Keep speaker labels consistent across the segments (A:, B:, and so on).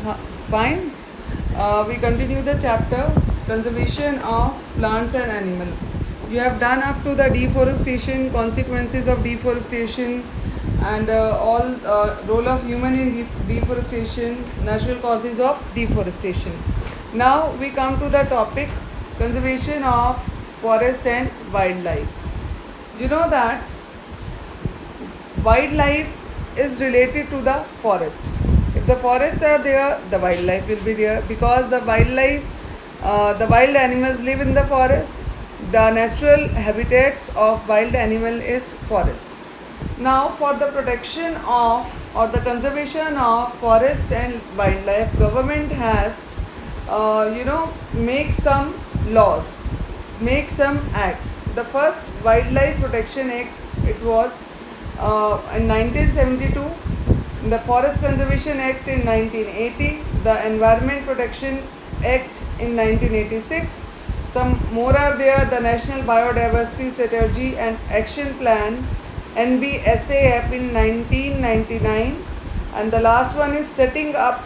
A: Fine. We continue the chapter conservation of plants and animal. You have done up to the deforestation, consequences of deforestation, and all role of human in deforestation, natural causes of deforestation. Now we come to the topic conservation of forest and wildlife. You know that wildlife is related to the forest. If the forests are there, the wildlife will be there, because the wild animals live in the forest. The natural habitats of wild animal is forest. Now, for the protection of or the conservation of forest and wildlife, government has make some laws, make some act. The first Wildlife Protection Act, it was in 1972, the Forest Conservation Act in 1980, the Environment Protection Act in 1986. Some more are there, the National Biodiversity Strategy and Action Plan NBSAP in 1999, and the last one is setting up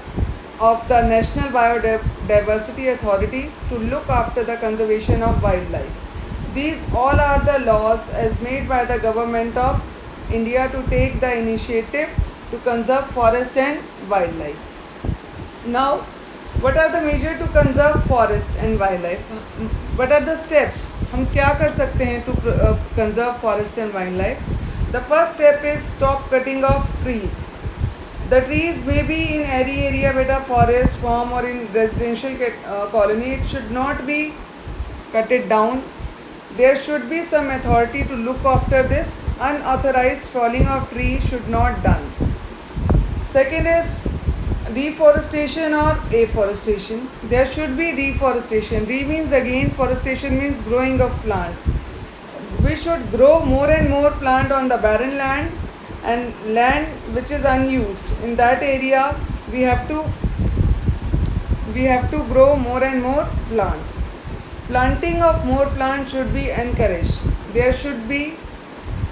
A: of the National Biodiversity Authority to look after the conservation of wildlife. These all are the laws as made by the government of India to take the initiative to conserve forest and wildlife. Now, what are the measures to conserve forest and wildlife? What are the steps? हम क्या कर सकते हैं to conserve forest and wildlife? The first step is stop cutting of trees. The trees may be in airy area, beta forest, farm or in residential colony. It should not be cut it down. There should be some authority to look after this. Unauthorized falling of trees should not done. Second is reforestation or afforestation. There should be reforestation. Re means again, forestation means growing of plant. We should grow more and more plant on the barren land and land which is unused. In that area, we have to grow more and more plants. Planting of more plants should be encouraged. There should be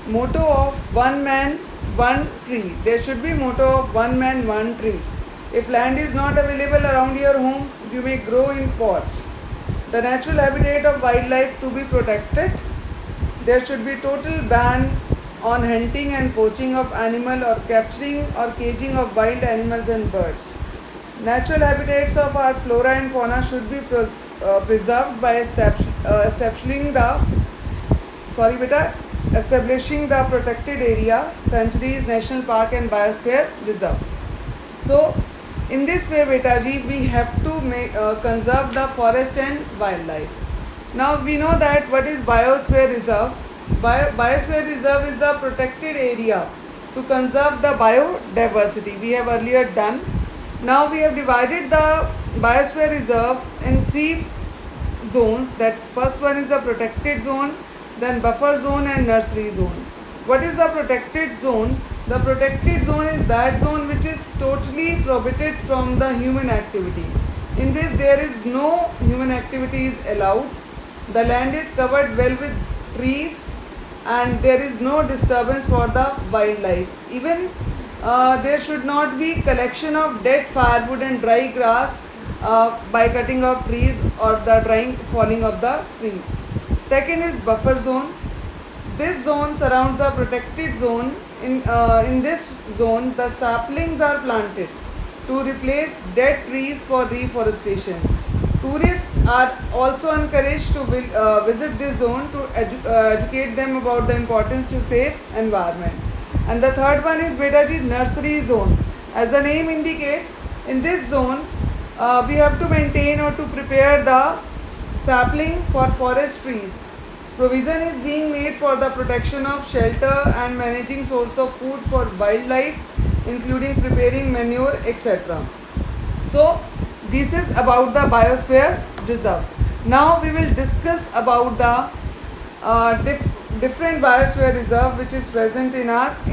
A: motto of one man, one tree. There should be motto of one man, one tree. If land is not available around your home, you may grow in pots. The natural habitat of wildlife to be protected. There should be total ban on hunting and poaching of animal or capturing or caging of wild animals and birds. Natural habitats of our flora and fauna should be preserved by establishing the protected area, sanctuaries, national park and biosphere reserve. So, in this way, beta ji, we have to conserve the forest and wildlife. Now we know that what is biosphere reserve. Biosphere reserve is the protected area to conserve the biodiversity. We have earlier done. Now we have divided the biosphere reserve in three zones. That first one is the protected zone, then buffer zone and nursery zone. What is the protected zone? The protected zone is that zone which is totally prohibited from the human activity. In this, there is no human activity is allowed. The land is covered well with trees and there is no disturbance for the wildlife. Even there should not be collection of dead firewood and dry grass by cutting of trees or the falling of the trees. Second is buffer zone. This zone surrounds the protected zone. In this zone, the saplings are planted to replace dead trees for reforestation. Tourists are also encouraged to visit this zone to educate them about the importance to safe environment. And the third one is Betaji nursery zone. As the name indicates, in this zone we have to maintain or to prepare the sapling for forest trees. Provision is being made for the protection of shelter and managing source of food for wildlife, including preparing manure, etc. So, this is about the biosphere reserve. Now we will discuss about the different biosphere reserve which is present in our